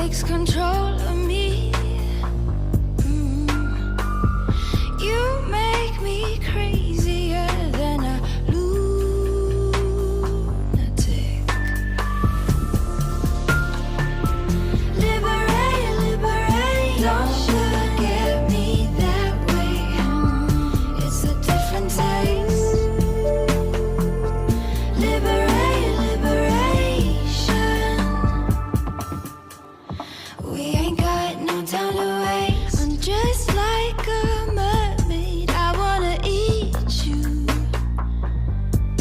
takes control of me. You make me crazier than a lunatic. Liberate, liberate, don't forget me that way. It's a different taste. Liberate, liberation. We ain't got no time to waste. I'm just like a mermaid. I wanna eat you,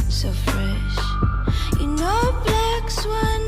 so fresh. You know, black swan